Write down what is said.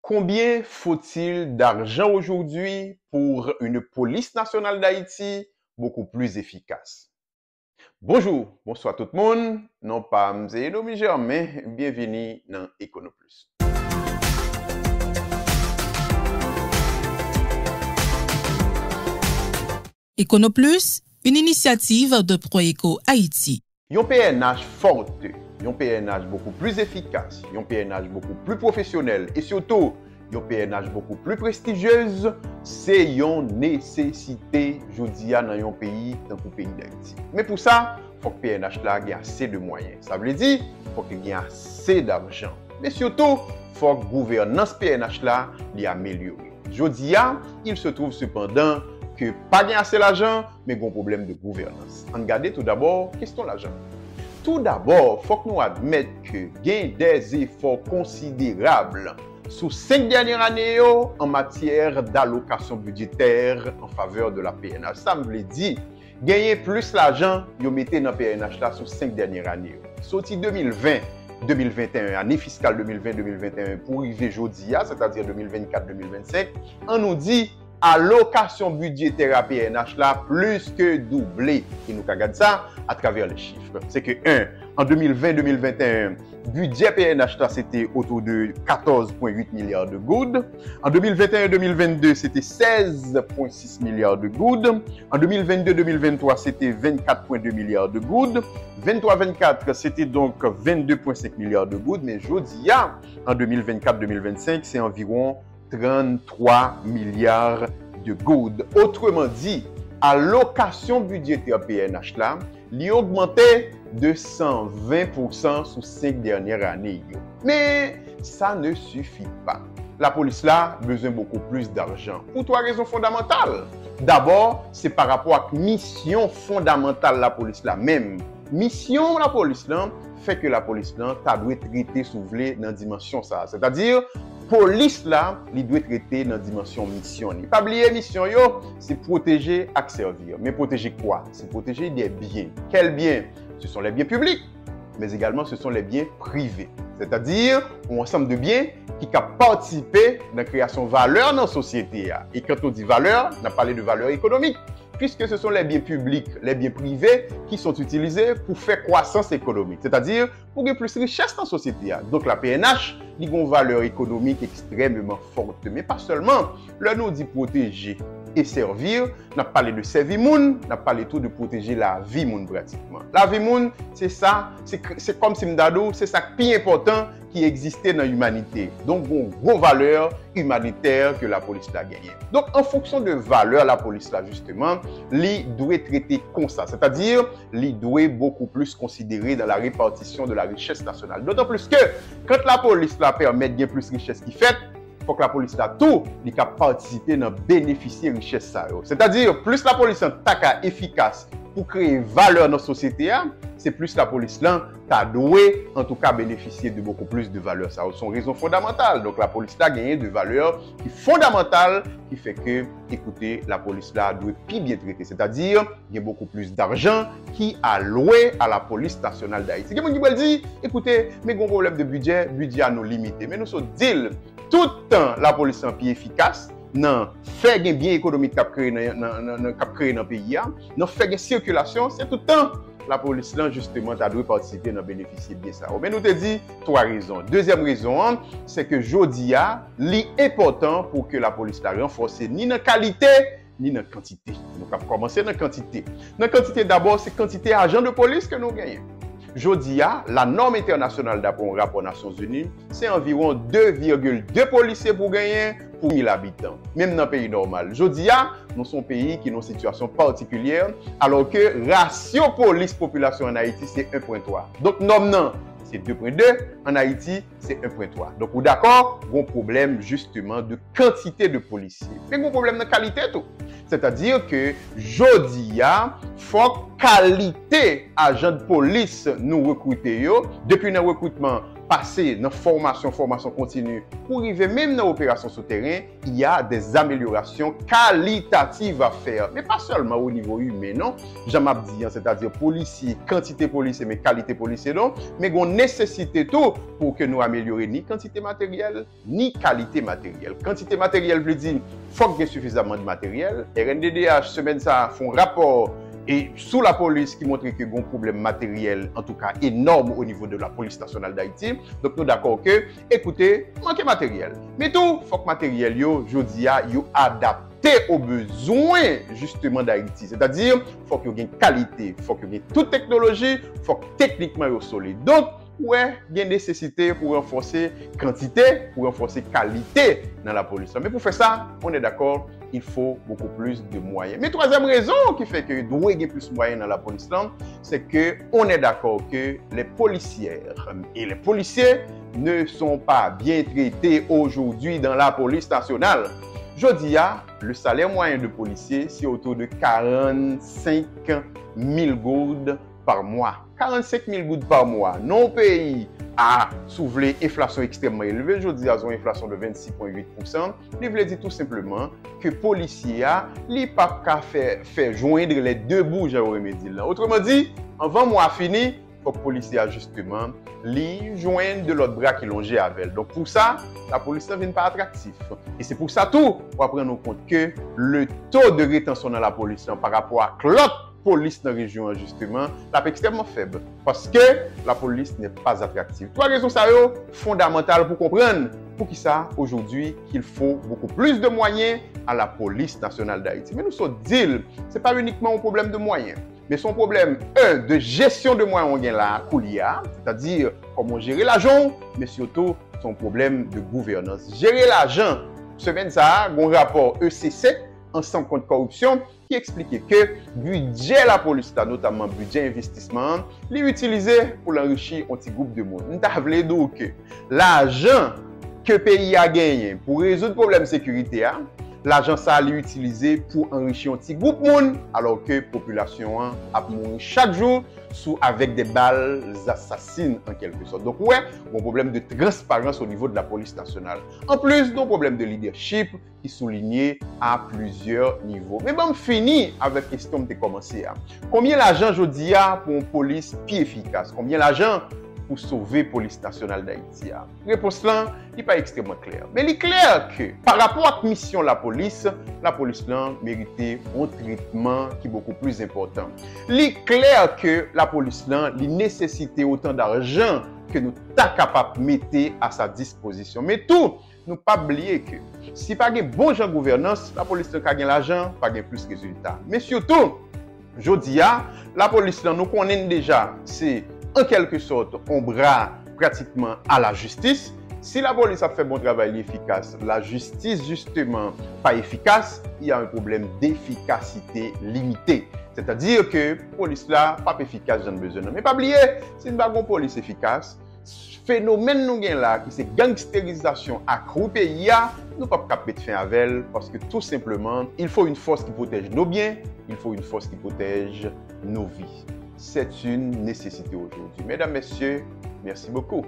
Combien faut-il d'argent aujourd'hui pour une police nationale d'Haïti beaucoup plus efficace? Bonjour, bonsoir tout le monde. Non pas m'zé nommé Germain, bienvenue dans EconoPlus. EconoPlus, une initiative de Proeco Haïti. Un PNH forte, un PNH beaucoup plus efficace, un PNH beaucoup plus professionnel et surtout un PNH beaucoup plus prestigieuse, c'est une nécessité aujourd'hui dans un pays dans le pays d'Haïti. Mais pour ça, il faut que le PNH là ait assez de moyens. Ça veut dire qu'il faut qu'il ait assez d'argent. Mais surtout, il faut que la gouvernance PNH là l'ait améliorée. Aujourd'hui, il se trouve cependant que pas assez d'argent, mais un problème de gouvernance. Regardez tout d'abord, question de l'argent. Tout d'abord, il faut que nous admettions que il y a des efforts considérables sous 5 dernières années en matière d'allocation budgétaire en faveur de la PNH. Ça me dit, gagner plus l'argent, vous mettez dans la PNH là sous 5 dernières années. Sorti 2020-2021, année fiscale 2020-2021 pour arriver aujourd'hui, c'est-à-dire 2024-2025, on nous dit allocation budgétaire à PNH là plus que doublé. Et nous regardons ça à travers les chiffres. C'est que 1, en 2020-2021, budget PNH là c'était autour de 14,8 milliards de goudes. En 2021-2022, c'était 16,6 milliards de goudes. En 2022-2023, c'était 24,2 milliards de goudes. 23-24, c'était donc 22,5 milliards de goudes. Mais aujourd'hui, en 2024-2025, c'est environ 33 milliards de goudes. Autrement dit, allocation budgétaire PNH là, il a augmenté de 120% sous 5 dernières années. Mais ça ne suffit pas. La police là a besoin beaucoup plus d'argent pour 3 raisons fondamentales. D'abord, c'est par rapport à la mission fondamentale de la police là même. Mission de la police là fait que la police là doit traiter souvlé dans dimension ça. C'est-à-dire police là, il doit traiter dans dimension mission. Pas oublier mission yo, c'est protéger et servir. Mais protéger quoi? C'est protéger des biens. Quels biens? Ce sont les biens publics, mais également ce sont les biens privés. C'est-à-dire un ensemble de biens qui peuvent participer dans la création de valeur dans la société. Et quand on dit valeur, on a parlé de valeur économique, puisque ce sont les biens publics, les biens privés qui sont utilisés pour faire croissance économique, c'est-à-dire pour gagner plus de richesse dans la société. Donc la PNH a une valeur économique extrêmement forte, mais pas seulement. Là, nous dit protéger et servir, on a parlé de servir moun, on a parlé tout de protéger la vie moun pratiquement. La vie moun, c'est ça, c'est comme si m'dado, c'est ça qui est important qui existait dans l'humanité. Donc, une grosse valeur humanitaire que la police a gagné. Donc, en fonction de valeur, la police là, justement, li doit traiter comme ça. C'est-à-dire, li doit beaucoup plus considérer dans la répartition de la richesse nationale. D'autant plus que, quand la police là permet de gagner plus de richesse qui fait, il faut que la police là tout li ka participer dans bénéficier richesse ça. C'est-à-dire plus la police est efficace pour créer valeur dans la société, c'est plus la police là t'a doué en tout cas bénéficier de beaucoup plus de valeur. Ça sont raisons fondamentales. Donc la police là gagné de valeur qui est fondamentale qui fait que écoutez la police là doit plus bien traiter. C'est-à-dire il y a beaucoup plus d'argent qui alloué à la police nationale d'Haïti. Quelqu'un qui va dire écoutez mais gon problème de budget à nous limiter. Mais nous sommes deal tout le temps la police en pied efficace. Non, faire un bien économique qui créé dans le pays, non faire une circulation, c'est tout le temps la police là justement a dû participer dans bénéficier bien ça. Mais nous te dit 3 raisons. Deuxième raison, c'est que jodi a li important pour que la police la renforce ni dans qualité ni dans quantité. Nous avons commencé dans quantité. Dans quantité d'abord, c'est quantité agents de police que nous gagnons. Jodi a, la norme internationale d'après un rapport Nations Unies, c'est environ 2,2 policiers pour gagner pour 1000 habitants. Même dans un pays normal. Jodi a, nous sommes un pays qui est dans une situation particulière, alors que ratio police-population en Haïti, c'est 1,3. Donc, norme non, c'est 2,2. En Haïti, c'est 1,3. Donc, vous d'accord, bon problème justement de quantité de policiers. Mais bon problème de qualité tout. C'est-à-dire que jodi a, faut qualité agent de police nous recruter yo. Depuis le recrutement, passer dans formation continue pour arriver même dans l'opération souterrain, il y a des améliorations qualitatives à faire. Mais pas seulement au niveau humain, non? J'aime dire, c'est-à-dire policier, quantité policier, mais qualité policier, non? Mais il y a une nécessité tout pour que nous améliorions ni quantité matérielle, ni qualité matérielle. Quantité matérielle veut dire qu'il faut qu'il y ait suffisamment de matériel. RNDDH, semaine ça, font rapport et sous la police qui montre qu'il y a un problème matériel, en tout cas énorme au niveau de la police nationale d'Haïti. Donc nous d'accord que, écoutez, manque matériel. Mais tout, il faut que matériel, je dis, yo adapté aux besoins justement d'Haïti. C'est-à-dire, il faut qu'il y ait une qualité, il faut qu'il y ait toute technologie, il faut que techniquement il soit solide. Donc, ouais, il y a une nécessité pour renforcer quantité, pour renforcer qualité dans la police. Mais pour faire ça, on est d'accord, il faut beaucoup plus de moyens. Mais troisième raison qui fait que nous avons plus de moyens dans la police, c'est qu'on est d'accord que les policières et les policiers ne sont pas bien traités aujourd'hui dans la police nationale. Je dis, le salaire moyen de policier, c'est autour de 45 000 gourdes par mois. 45 000 gouttes par mois. Non pays a soulevé inflation extrêmement élevée. Je dis à une inflation de 26,8%. Il veut dire tout simplement que les policiers ne peuvent pas faire joindre les deux bouts, j'aurais dit là. Autrement dit, avant mois fini, il faut que les policiers justement les joignent de l'autre bras qui longent avec elle. Donc pour ça, la police ne vient pas attractif. Et c'est pour ça tout, on va prendre en compte que le taux de rétention dans la police par rapport à l'autre police dans la région, justement, est extrêmement faible. Parce que la police n'est pas attractive. Trois raisons fondamentales pour comprendre pour qui ça, aujourd'hui, qu'il faut beaucoup plus de moyens à la police nationale d'Haïti. Mais nous sommes dit, ce n'est pas uniquement un problème de moyens, mais c'est un problème, de gestion de moyens, on a là, c'est-à-dire comment gérer l'argent, mais surtout, c'est un problème de gouvernance. Gérer l'argent, semaine ça, un rapport ECC, Ensemble contre corruption, qui expliquait que le budget de la police, notamment le budget investissement, est utilisé pour l'enrichir un petit groupe de monde. Nous avons dit que l'argent que le pays a gagné pour résoudre le problème de sécurité, l'argent ça est utilisé pour enrichir un petit groupe de monde, alors que la population a mouru chaque jour avec des balles assassines en quelque sorte. Donc ouais, un problème de transparence au niveau de la police nationale. En plus d'un problème de leadership qui est souligné à plusieurs niveaux. Mais bon, fini avec la question de commencer. Combien l'argent je dis pour une police plus efficace? Combien l'argent pour sauver la police nationale d'Haïti? La réponse là n'est pas extrêmement claire. Mais il est clair que par rapport à la mission de la police là méritait un traitement qui est beaucoup plus important. Il est clair que la police là nécessitait autant d'argent que nous sommes capables de mettre à sa disposition. Mais tout, nous ne pas oublier que si pas de bon genre de gouvernance, la police n'a pas l'argent, pas de plus de résultats. Mais surtout, je dis, la police là, nous connaissons déjà, c'est en quelque sorte un bras pratiquement à la justice. Si la police a fait bon travail efficace, la justice justement pas efficace, il y a un problème d'efficacité limitée. C'est-à-dire que la police là pas efficace, j'en ai besoin. Mais pas oublier, si nous avons une police efficace, phénomène nous gagne là, qui c'est gangstérisation accrue pays, nous ne pouvons pas mettre fin avec elle parce que tout simplement, il faut une force qui protège nos biens, il faut une force qui protège nos vies. C'est une nécessité aujourd'hui. Mesdames, Messieurs, merci beaucoup.